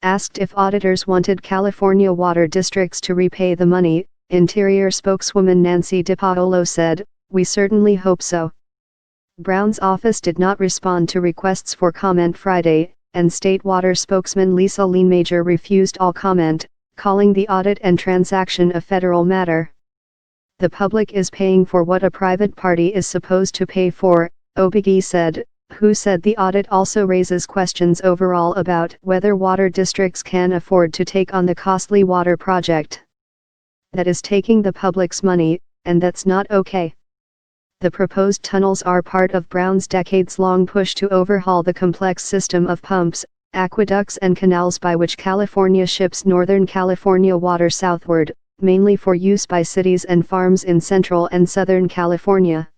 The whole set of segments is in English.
Asked if auditors wanted California water districts to repay the money, Interior spokeswoman Nancy DiPaolo said, "We certainly hope so." Brown's office did not respond to requests for comment Friday, and State Water spokesman Lisa Lien-Major refused all comment, calling the audit and transaction a federal matter. "The public is paying for what a private party is supposed to pay for," Obigi said, who said the audit also raises questions overall about whether water districts can afford to take on the costly water project. "That is taking the public's money, and that's not okay." The proposed tunnels are part of Brown's decades-long push to overhaul the complex system of pumps, aqueducts and canals by which California ships Northern California water southward, mainly for use by cities and farms in Central and Southern California.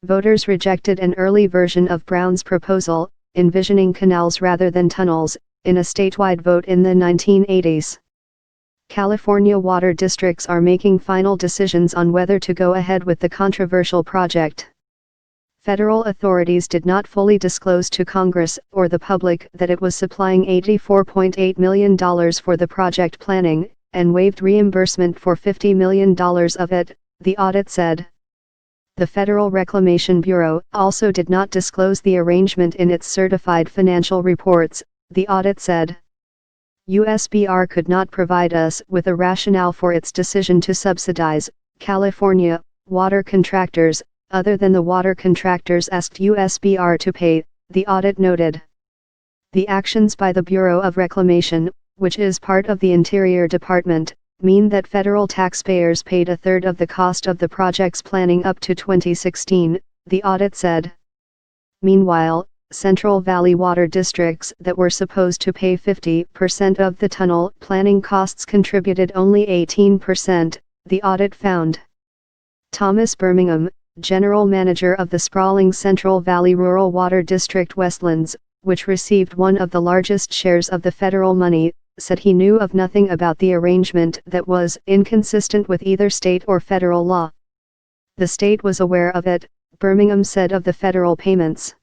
Voters rejected an early version of Brown's proposal, envisioning canals rather than tunnels, in a statewide vote in the 1980s. California water districts are making final decisions on whether to go ahead with the controversial project. Federal authorities did not fully disclose to Congress or the public that it was supplying $84.8 million for the project planning, and waived reimbursement for $50 million of it, the audit said. The Federal Reclamation Bureau also did not disclose the arrangement in its certified financial reports, the audit said. USBR could not provide us with a rationale for its decision to subsidize California water contractors, other than the water contractors asked USBR to pay, the audit noted. The actions by the Bureau of Reclamation, which is part of the Interior Department, mean that federal taxpayers paid a third of the cost of the project's planning up to 2016, the audit said. Meanwhile, Central Valley water districts that were supposed to pay 50% of the tunnel planning costs contributed only 18%, the audit found. Thomas Birmingham, general manager of the sprawling Central Valley Rural Water District Westlands, which received one of the largest shares of the federal money, said he knew of nothing about the arrangement that was inconsistent with either state or federal law. The state was aware of it, Birmingham said of the federal payments.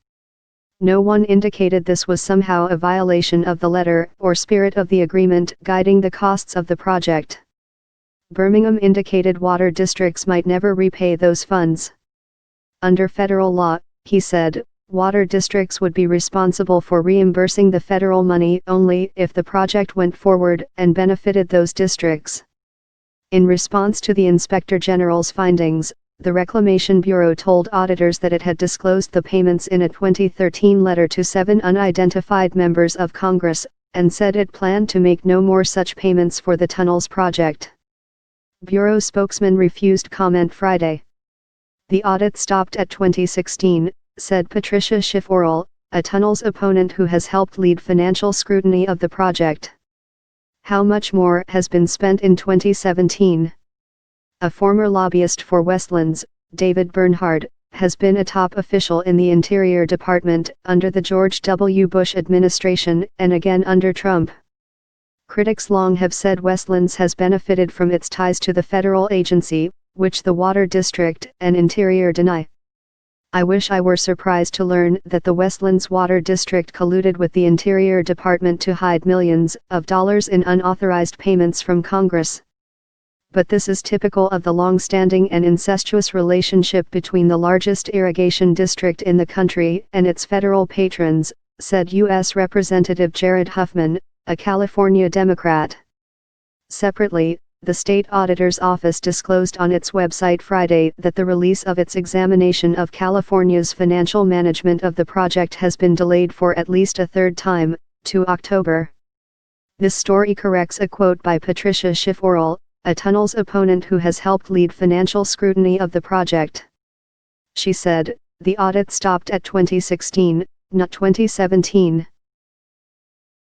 No one indicated this was somehow a violation of the letter or spirit of the agreement guiding the costs of the project. Birmingham indicated water districts might never repay those funds. Under federal law, he said, water districts would be responsible for reimbursing the federal money only if the project went forward and benefited those districts. In response to the Inspector General's findings, the Reclamation Bureau told auditors that it had disclosed the payments in a 2013 letter to 7 unidentified members of Congress, and said it planned to make no more such payments for the tunnels project. Bureau spokesman refused comment Friday. The audit stopped at 2016, said Patricia Schiff-Orell, a tunnels opponent who has helped lead financial scrutiny of the project. How much more has been spent in 2017? A former lobbyist for Westlands, David Bernhard, has been a top official in the Interior Department under the George W. Bush administration and again under Trump. Critics long have said Westlands has benefited from its ties to the federal agency, which the Water District and Interior deny. I wish I were surprised to learn that the Westlands Water District colluded with the Interior Department to hide millions of dollars in unauthorized payments from Congress. But this is typical of the long-standing and incestuous relationship between the largest irrigation district in the country and its federal patrons, said U.S. Representative Jared Huffman, a California Democrat. Separately, the state auditor's office disclosed on its website Friday that the release of its examination of California's financial management of the project has been delayed for at least a third time, to October. This story corrects a quote by Patricia Schiff-Orell, a tunnels opponent who has helped lead financial scrutiny of the project. She said, the audit stopped at 2016, not 2017.